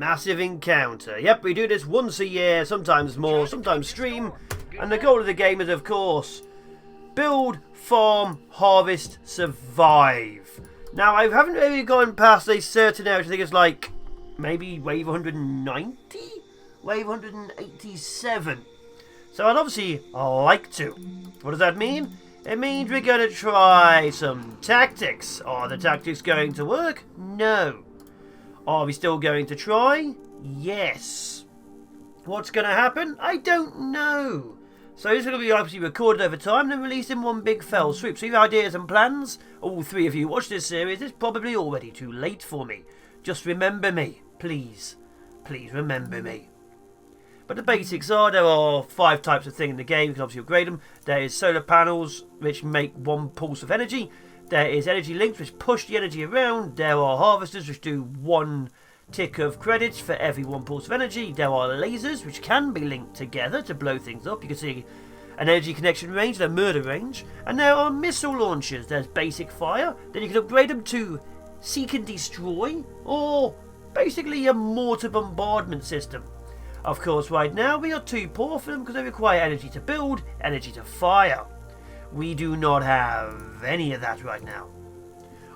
massive encounter. Yep, we do this once a year, sometimes more, sometimes stream. And the goal of the game is, of course, build, farm, harvest, survive. Now, I haven't really gone past a certain area. I think it's like maybe wave 190? Wave 187. So I'd obviously like to. What does that mean? It means we're going to try some tactics. Are the tactics going to work? No. Are we still going to try? Yes. What's going to happen? I don't know. So this is going to be obviously recorded over time and released in one big fell swoop. So your ideas and plans, all three of you watch this series, it's probably already too late for me. Just remember me, please. Please remember me. But the basics are, there are 5 types of thing in the game. You can obviously upgrade them. There is solar panels, which make 1 pulse of energy. There is energy links, which push the energy around. There are harvesters, which do 1 tick of credits for every 1 pulse of energy. There are lasers, which can be linked together to blow things up. You can see an energy connection range, a murder range. And there are missile launchers. There's basic fire. Then you can upgrade them to seek and destroy, or basically a mortar bombardment system. Of course, right now we are too poor for them because they require energy to build, energy to fire. We do not have any of that right now.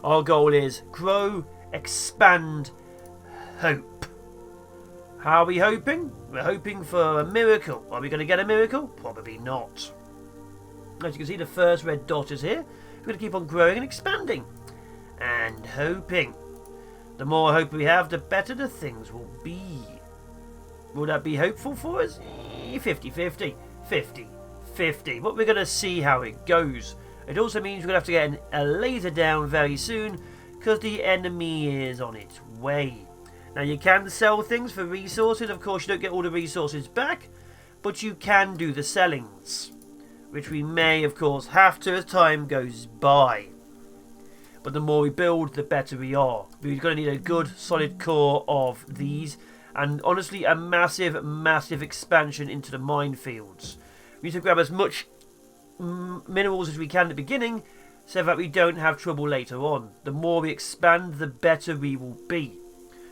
Our goal is grow, expand, hope. How are we hoping? We're hoping for a miracle. Are we going to get a miracle? Probably not. As you can see, the first red dot is here. We're going to keep on growing and expanding. And hoping. The more hope we have, the better the things will be. Will that be hopeful for us? 50-50. 50-50. But we're going to see how it goes. It also means we're going to have to get a laser down very soon because the enemy is on its way. Now you can sell things for resources. Of course you don't get all the resources back, but you can do the sellings, which we may of course have to as time goes by. But the more we build, the better we are. We're going to need a good solid core of these. And honestly, a massive, massive expansion into the minefields. We need to grab as much minerals as we can at the beginning, so that we don't have trouble later on. The more we expand, the better we will be.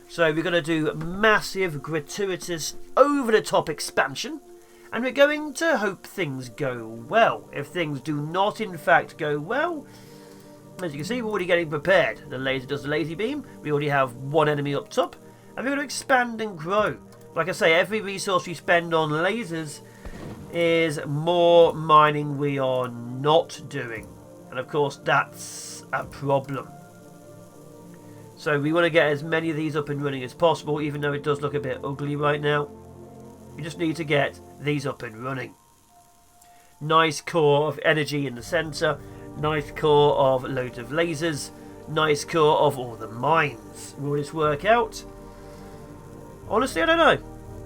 So we're going to do massive, gratuitous, over-the-top expansion. And we're going to hope things go well. If things do not, in fact, go well, as you can see, we're already getting prepared. The laser does the laser beam. We already have 1 enemy up top. And we're going to expand and grow. Like I say, every resource we spend on lasers is more mining we are not doing. And of course, that's a problem. So we want to get as many of these up and running as possible, even though it does look a bit ugly right now. We just need to get these up and running. Nice core of energy in the centre. Nice core of loads of lasers. Nice core of all the mines. Will this work out? Honestly, I don't know.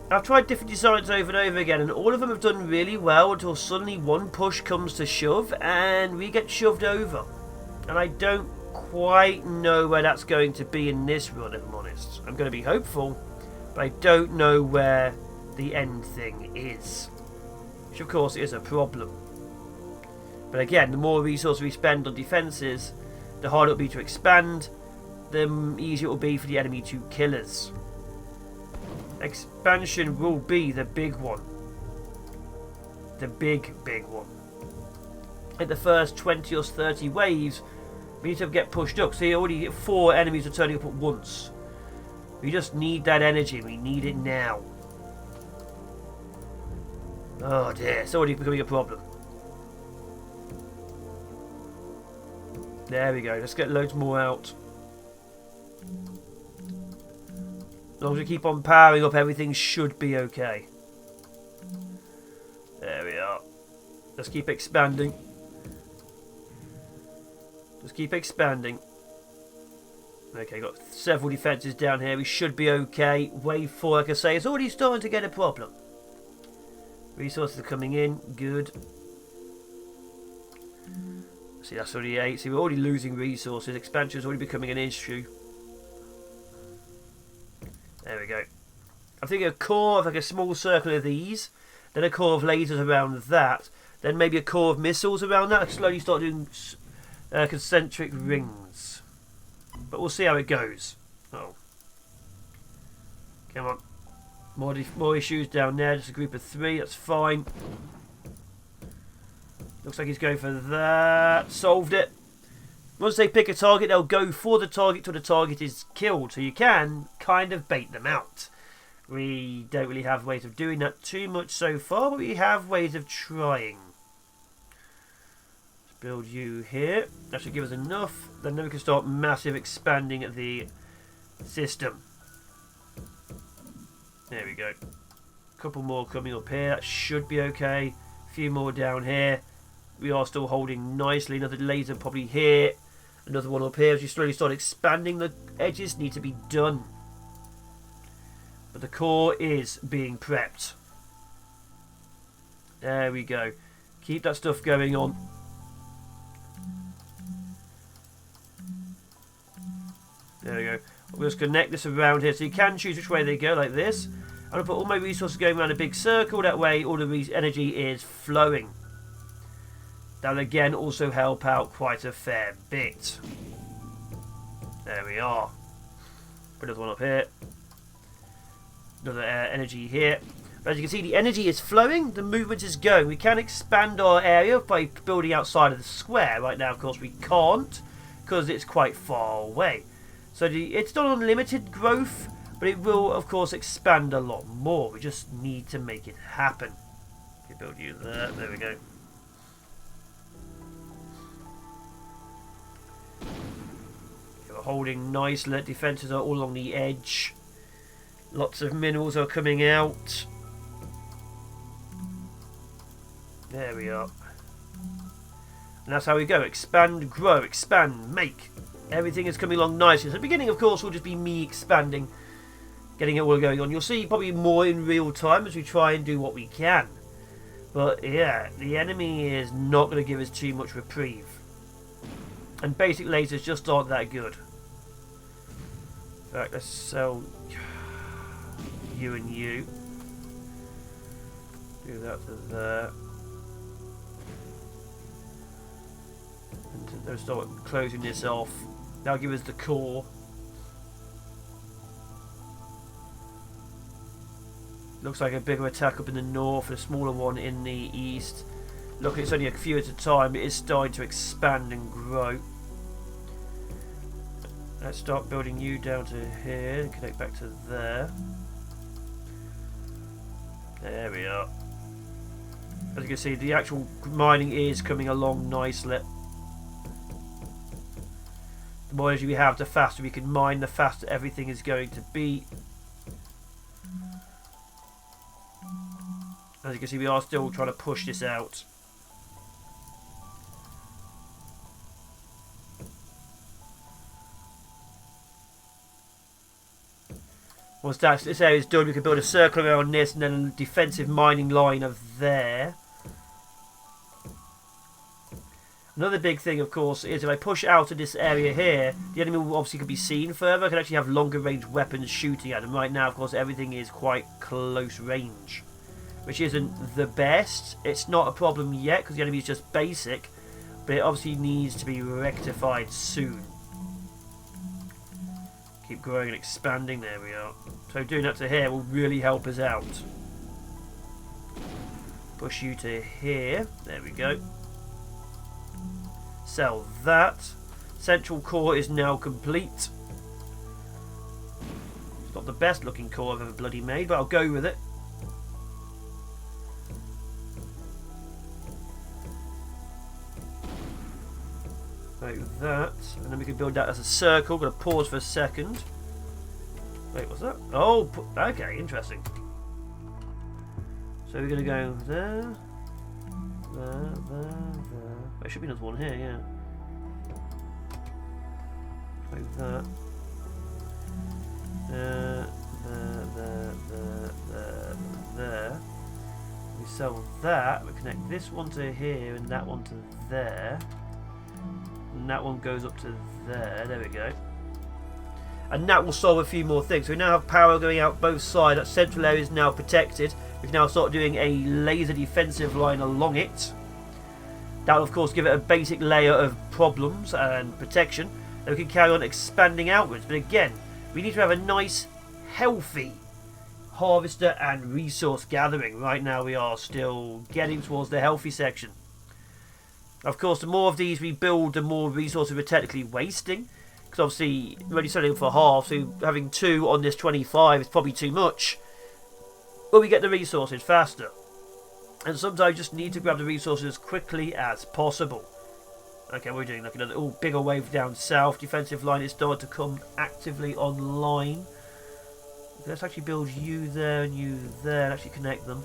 I've tried different designs over and over again, and all of them have done really well until suddenly one push comes to shove and we get shoved over. And I don't quite know where that's going to be in this run, if I'm honest. I'm going to be hopeful, but I don't know where the end thing is. Which of course is a problem. But again, the more resources we spend on defences, the harder it will be to expand, the easier it will be for the enemy to kill us. Expansion will be the big one. The big one. At the first 20 or 30 waves, we need to get pushed up. See, already 4 enemies are turning up at once. We just need that energy. We need it now. Oh dear, it's already becoming a problem. There we go. Let's get loads more out. As long as we keep on powering up, everything should be okay. There we are. Let's keep expanding. Just keep expanding. Okay, got several defences down here. We should be okay. Wave 4, like I say, it's already starting to get a problem. Resources are coming in. Good. See, that's already 8. See, we're already losing resources. Expansion is already becoming an issue. There we go. I'm thinking a core of like a small circle of these, then a core of lasers around that, then maybe a core of missiles around that. Slowly start doing concentric Mm. rings. rings. But we'll see how it goes. Oh. Come on. More issues down there. Just a group of 3. That's fine. Looks like he's going for that. Solved it. Once they pick a target, they'll go for the target till the target is killed. So you can kind of bait them out. We don't really have ways of doing that too much so far, but we have ways of trying. Let's build you here. That should give us enough. Then we can start massive expanding of the system. There we go. A couple more coming up here. That should be okay. A few more down here. We are still holding nicely. Another laser probably here. Another one up here. As you slowly start expanding, the edges need to be done. But the core is being prepped. There we go. Keep that stuff going on. There we go. We'll just connect this around here so you can choose which way they go, like this. I'm going to put all my resources going around a big circle. That way all the energy is flowing. That will again also help out quite a fair bit. There we are. Put another one up here. Another energy here. But as you can see, the energy is flowing. The movement is going. We can expand our area by building outside of the square. Right now, of course, we can't because it's quite far away. So it's not unlimited growth, but it will, of course, expand a lot more. We just need to make it happen. Okay, build you there. There we go. Okay, we're holding nice. Defences are all along the edge. Lots of minerals are coming out. There we are. And that's how we go. Expand, grow, expand, make. Everything is coming along nicely. So the beginning, of course, will just be me expanding, getting it all going on. You'll see probably more in real time as we try and do what we can. But yeah, the enemy is not going to give us too much reprieve. And basic lasers just aren't that good. In fact, let's sell you and you. Do that to there. And then start closing this off. That'll give us the core. Looks like a bigger attack up in the north and a smaller one in the east. Look, it's only a few at a time. It is starting to expand and grow. Let's start building you down to here and connect back to there. There we are. As you can see, the actual mining is coming along nicely. The more energy we have, the faster we can mine, the faster everything is going to be. As you can see, we are still trying to push this out. Once this area is done, we can build a circle around this and then a defensive mining line of there. Another big thing, of course, is if I push out of this area here, the enemy will obviously be seen further. I can actually have longer range weapons shooting at them. Right now, of course, everything is quite close range, which isn't the best. It's not a problem yet because the enemy is just basic, but it obviously needs to be rectified soon. Keep growing and expanding. There we are. So doing that to here will really help us out. Push you to here. There we go. Sell that. Central core is now complete. It's not the best looking core I've ever bloody made, but I'll go with it. Like that. And then we can build that as a circle. Gonna pause for a second. Wait, what's that? Oh, okay, interesting. So we're gonna go there. There. There should be another one here, yeah. Like that. There. We sell that. We connect this one to here and that one to there. And that one goes up to there. There we go. And that will solve a few more things. So we now have power going out both sides. That central area is now protected. We can now start doing a laser defensive line along it. That will, of course, give it a basic layer of problems and protection. Then we can carry on expanding outwards. But again, we need to have a nice, healthy harvester and resource gathering. Right now we are still getting towards the healthy section. Of course, the more of these we build, the more resources we're technically wasting. Because obviously, we're only selling for half, so having 2 on this 25 is probably too much. But we get the resources faster. And sometimes you just need to grab the resources as quickly as possible. Okay, we're doing like another bigger wave down south. Defensive line is starting to come actively online. Let's actually build you there and you there and actually connect them.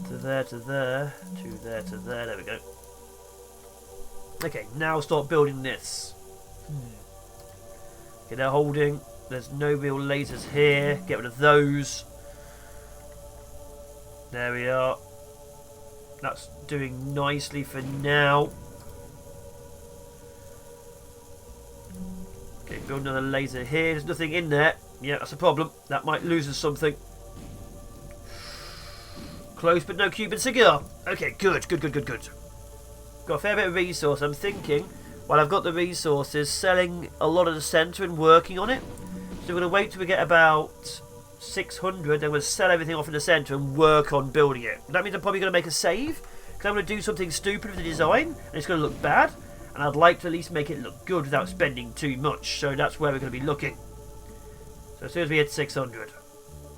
To there, to there, to there, to there. There we go. Okay, now start building this. Okay, they're holding. There's no real lasers here. Get rid of those. There we are. That's doing nicely for now. Okay, build another laser here. There's nothing in there. Yeah, that's a problem. That might lose us something. Close, but no Cuban cigar. Okay, good, good, good, good, good. Got a fair bit of resource. I'm thinking, while I've got the resources, selling a lot of the centre and working on it. So we're going to wait till we get about 600, then we'll sell everything off in the centre and work on building it. That means I'm probably going to make a save, because I'm going to do something stupid with the design, and it's going to look bad, and I'd like to at least make it look good without spending too much, so that's where we're going to be looking. So as soon as we hit 600.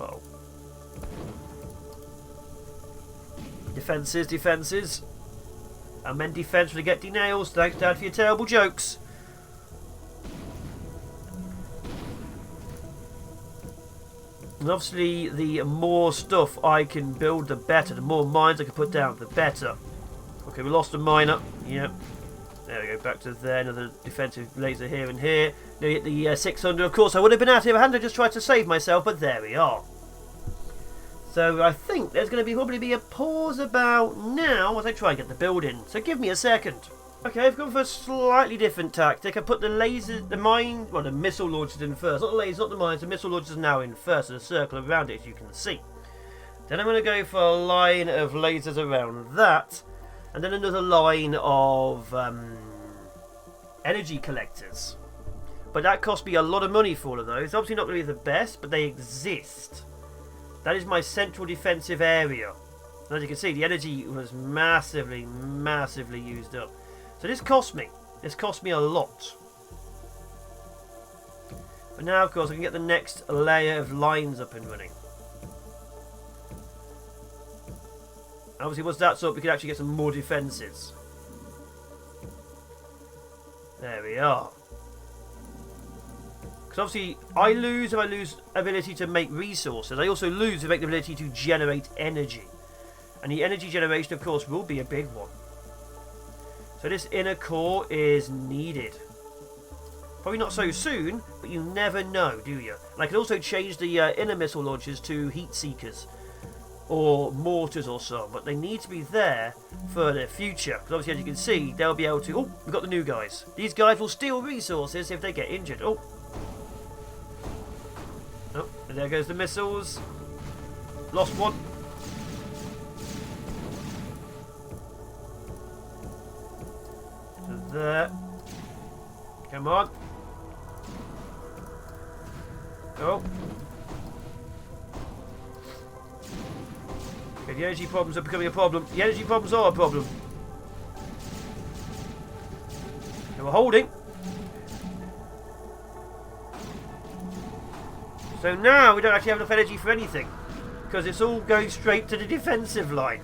Uh-oh. Defences, defences. And men defence when they get nails. Thanks, Dad, for your terrible jokes. And obviously, the more stuff I can build, the better. The more mines I can put down, the better. Okay, we lost a miner. Yep. There we go, back to there. Another defensive laser here and here. Now hit the 600. Of course, I would have been out here had I just tried to save myself, but there we are. So I think there's going to probably be a pause about now as I try and get the build in. So give me a second. Okay, I've gone for a slightly different tactic. I put the lasers, the missile launchers in first. Not the lasers, not the mines. The missile launchers now in first, and a circle around it, as you can see. Then I'm going to go for a line of lasers around that, and then another line of energy collectors. But that cost me a lot of money for all of those. Obviously not going to be the best, but they exist. That is my central defensive area. And as you can see, the energy was massively, massively used up. So this cost me. This cost me a lot. But now, of course, I can get the next layer of lines up and running. Obviously, once that's up, we can actually get some more defences. There we are. Because obviously, I lose if I lose ability to make resources. I also lose if I make the ability to generate energy. And the energy generation, of course, will be a big one. So this inner core is needed. Probably not so soon, but you never know, do you? And I can also change the inner missile launchers to heat seekers. Or mortars or so. But they need to be there for the future. Because obviously, as you can see, they'll be able to... Oh, we've got the new guys. These guys will steal resources if they get injured. Oh. Oh, and there goes the missiles. Lost one. To there. Come on. Oh. Okay, the energy problems are becoming a problem. The energy problems are a problem. They were holding. So now we don't actually have enough energy for anything. Because it's all going straight to the defensive line.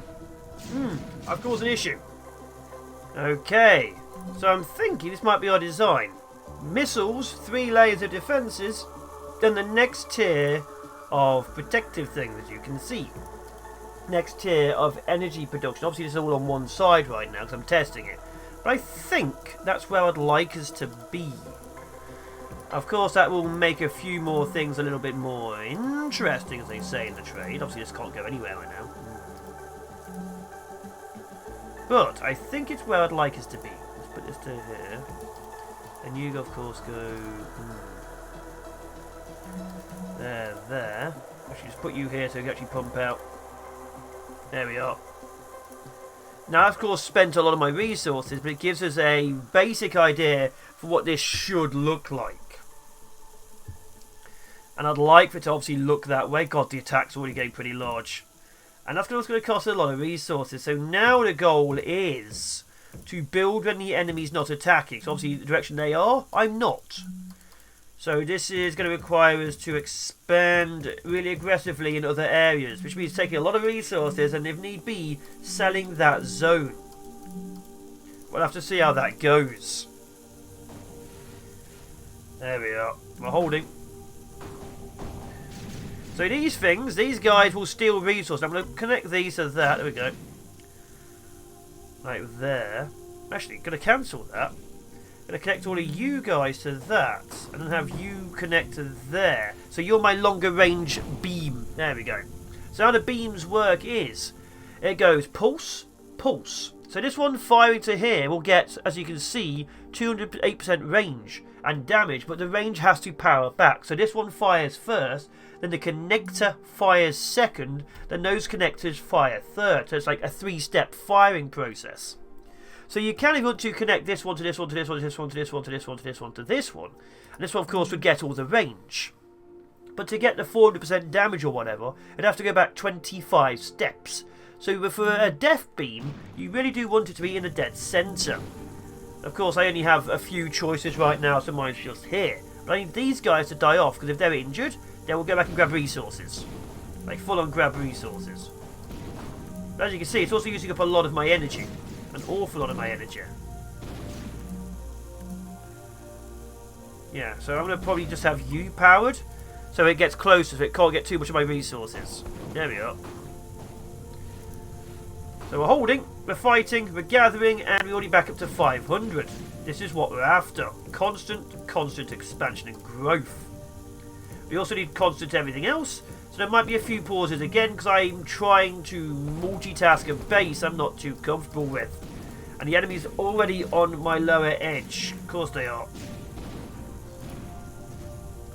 I've caused an issue. Okay. So I'm thinking this might be our design. Missiles, 3 layers of defences. Then the next tier of protective things, as you can see. Next tier of energy production. Obviously this is all on one side right now because I'm testing it. But I think that's where I'd like us to be. Of course, that will make a few more things a little bit more interesting, as they say in the trade. Obviously, this can't go anywhere right now. But I think it's where I'd like us to be. Let's put this to here. And you, of course, go... There. Actually, just put you here so you can actually pump out. There we are. Now, I've, of course, spent a lot of my resources, but it gives us a basic idea for what this should look like. And I'd like for it to obviously look that way. God, the attack's already getting pretty large. And that's going to cost a lot of resources. So now the goal is to build when the enemy's not attacking. So obviously the direction they are, I'm not. So this is going to require us to expand really aggressively in other areas, which means taking a lot of resources and, if need be, selling that zone. We'll have to see how that goes. There we are. We're holding. So these things, these guys will steal resources. I'm going to connect these to that. There we go. Right there. Actually, going to cancel that. Going to connect all of you guys to that. And then have you connect to there. So you're my longer range beam. There we go. So how the beams work is, it goes pulse, pulse. So this one firing to here will get, as you can see, 208% range and damage. But the range has to power back. So this one fires first. Then the connector fires second, then those connectors fire third. So it's like a 3-step firing process. So you can, if you want to, connect this one to this one to this one to this one to this one to this one to this one to this one. And this one, of course, would get all the range. But to get the 400% damage or whatever, it'd have to go back 25 steps. So for a death beam, you really do want it to be in the dead centre. Of course, I only have a few choices right now, so mine's just here. But I need these guys to die off, because if they're injured, then we'll go back and grab resources. Like full on grab resources. But as you can see, it's also using up a lot of my energy. An awful lot of my energy. Yeah, so I'm going to probably just have you powered. So it gets closer, so it can't get too much of my resources. There we are. So we're holding, we're fighting, we're gathering, and we're already back up to 500. This is what we're after. Constant expansion and growth. We also need constant everything else, so there might be a few pauses again because I'm trying to multitask a base I'm not too comfortable with. And the enemy's already on my lower edge. Of course they are.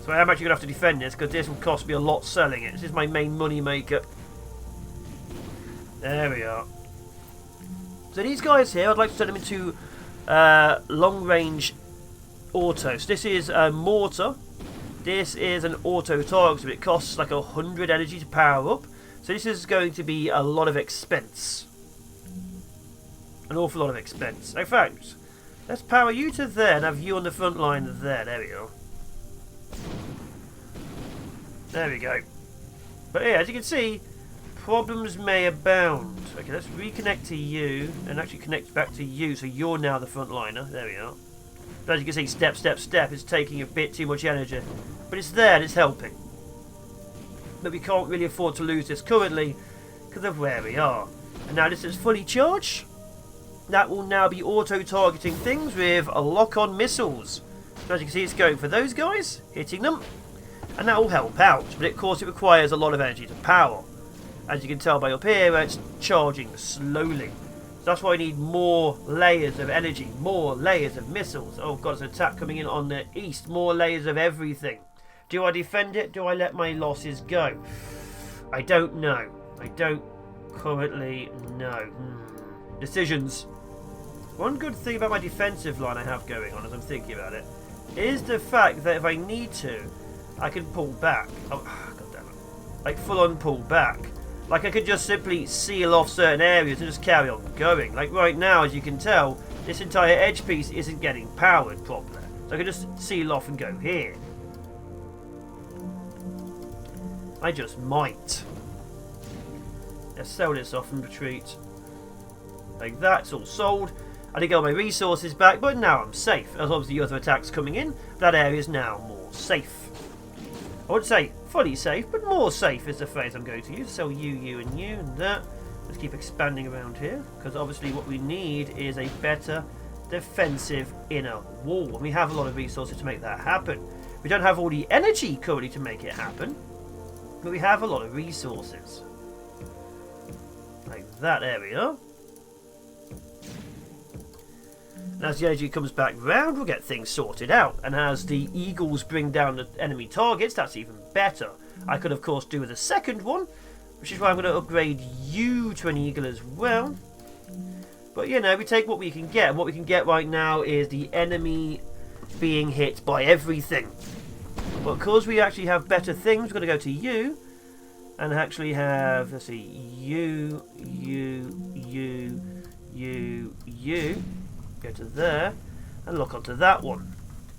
So I am actually going to have to defend this because this will cost me a lot selling it. This is my main money maker. There we are. So these guys here, I'd like to turn them into long range autos. This is a mortar. This is an auto target, so it costs like 100 energy to power up. So this is going to be a lot of expense. An awful lot of expense. In fact, let's power you to there and have you on the front line there. There we go. There we go. But yeah, as you can see, problems may abound. Okay, let's reconnect to you and actually connect back to you, so you're now the front liner. There we are. But as you can see, step, step, step, it's taking a bit too much energy. But it's there and it's helping. But we can't really afford to lose this currently because of where we are. And now this is fully charged. That will now be auto-targeting things with a lock-on missiles. So as you can see, it's going for those guys, hitting them. And that will help out. But of course, it requires a lot of energy to power. As you can tell by up here, it's charging slowly. That's why I need more layers of energy, more layers of missiles. Oh god, there's an attack coming in on the east. More layers of everything. Do I defend it? Do I let my losses go? I don't know. I don't currently know. Decisions. One good thing about my defensive line I have going on as I'm thinking about it is the fact that if I need to, I can pull back. Oh, god damn it. Like full on pull back. Like I could just simply seal off certain areas and just carry on going. Like right now, as you can tell, this entire edge piece isn't getting powered properly. So I can just seal off and go here. I just might. Let's sell this off and retreat. Like that's all sold. I did get all my resources back, but now I'm safe. As obviously other attacks coming in, that area is now more safe. I wouldn't say fully safe, but more safe is the phrase I'm going to use. So you, and that. Let's keep expanding around here, because obviously what we need is a better defensive inner wall. And we have a lot of resources to make that happen. We don't have all the energy currently to make it happen, but we have a lot of resources. Like that area. And as the energy comes back round, we'll get things sorted out. And as the eagles bring down the enemy targets, that's even better. I could, of course, do with a second one, which is why I'm going to upgrade you to an eagle as well. But, you know, we take what we can get. And what we can get right now is the enemy being hit by everything. But because we actually have better things, we're going to go to you. And actually have, let's see, you. Go to there. And lock onto that one.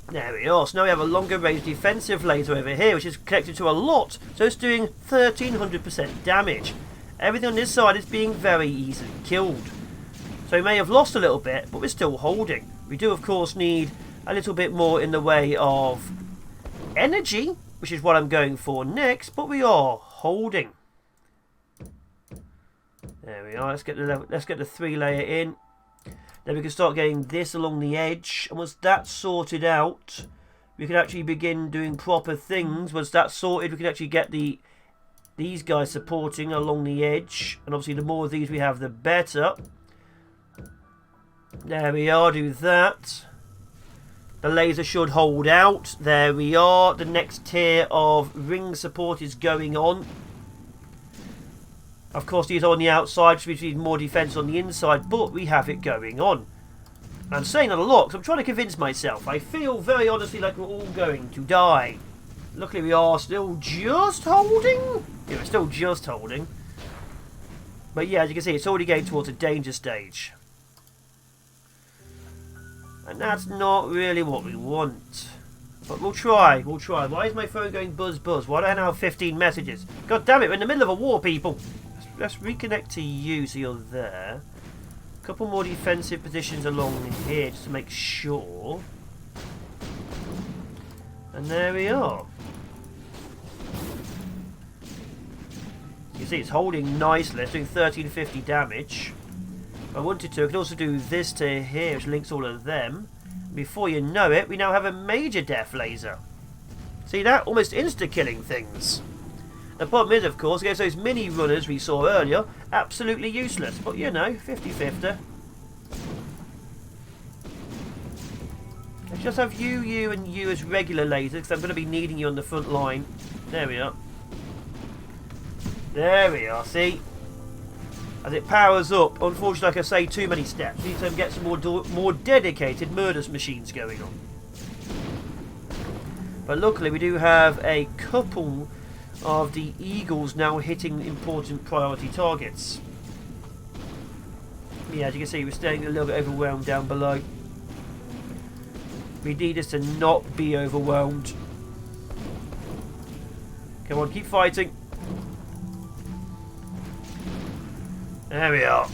There we are. So now we have a longer range defensive laser over here, which is connected to a lot. So it's doing 1300% damage. Everything on this side is being very easily killed. So we may have lost a little bit, but we're still holding. We do, of course, need a little bit more in the way of energy, which is what I'm going for next, but we are holding. There we are. Let's get the 3-layer in. Then we can start getting this along the edge, and once that's sorted out, we can actually begin doing proper things. Once that's sorted, we can actually get these guys supporting along the edge, and obviously the more of these we have, the better. There we are. Do that. The laser should hold out. There we are. The next tier of ring support is going on. Of course, these are on the outside, so we need more defense on the inside, but we have it going on. I'm saying that a lot because I'm trying to convince myself. I feel very honestly like we're all going to die. Luckily, we are still just holding. Yeah, we're still just holding. But yeah, as you can see, it's already getting towards a danger stage. And that's not really what we want. But we'll try. We'll try. Why is my phone going buzz buzz? Why do I now have 15 messages? God damn it, we're in the middle of a war, people. Let's reconnect to you so you're there. A couple more defensive positions along here just to make sure. And there we are. You see it's holding nicely. It's doing 1350 damage. If I wanted to, I could also do this to here, which links all of them. Before you know it, we now have a major death laser. See that? Almost insta-killing things. The problem is, of course, against those mini runners we saw earlier, absolutely useless. But, you know, 50-50. Let's just have you, and you as regular lasers, because I'm going to be needing you on the front line. There we are. There we are, see? As it powers up, unfortunately, like I say, too many steps. We need to get some more dedicated murders machines going on. But luckily, we do have a couple of the Eagles now hitting important priority targets. Yeah, as you can see, we're staying a little bit overwhelmed down below. We need us to not be overwhelmed. Come on, keep fighting. There we are.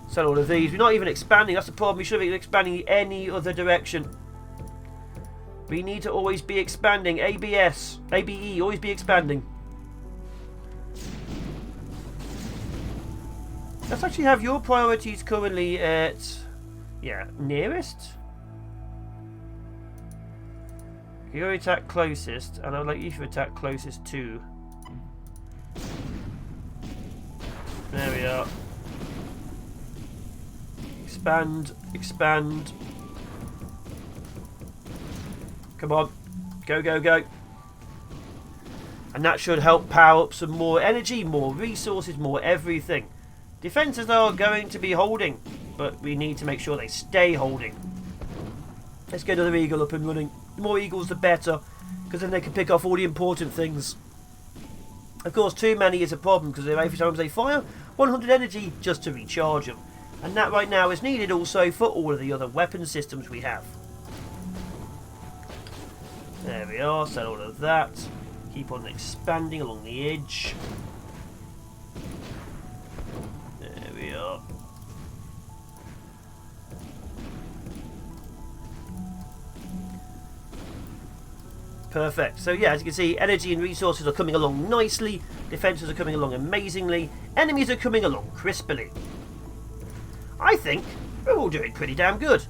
Sell all of these. We're not even expanding. That's the problem. We should have been expanding any other direction. We need to always be expanding. ABS. ABE. Always be expanding. Let's actually have your priorities currently at... yeah, nearest. You attack closest. And I would like you to attack closest too. There we are. Expand. Expand. Come on. Go, go, go. And that should help power up some more energy, more resources, more everything. Defences are going to be holding, but we need to make sure they stay holding. Let's get another eagle up and running. The more eagles, the better, because then they can pick off all the important things. Of course, too many is a problem, because every time they fire, 100 energy just to recharge them. And that right now is needed also for all of the other weapon systems we have. There we are, sell all of that. Keep on expanding along the edge. There we are. Perfect. So yeah, as you can see, energy and resources are coming along nicely. Defences are coming along amazingly. Enemies are coming along crispily. I think we're all doing pretty damn good.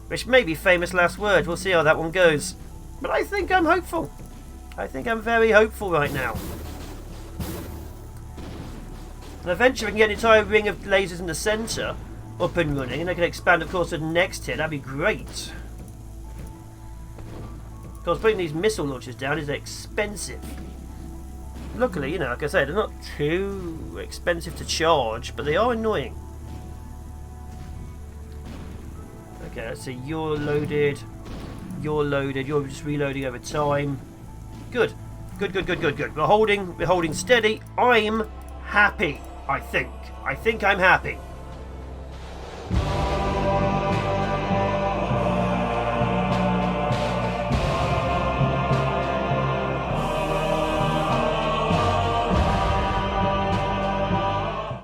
Which may be famous last words. We'll see how that one goes. But I think I'm hopeful. I think I'm very hopeful right now. And eventually we can get an entire ring of lasers in the centre up and running. And I can expand, of course, to the next tier. That'd be great. Of course, putting these missile launchers down is expensive. Luckily, you know, like I said, they're not too expensive to charge, but they are annoying. Okay, let's see, you're loaded. You're loaded. You're just reloading over time. Good. Good, good, good, good, good. We're holding steady. I'm happy, I think. I think I'm happy.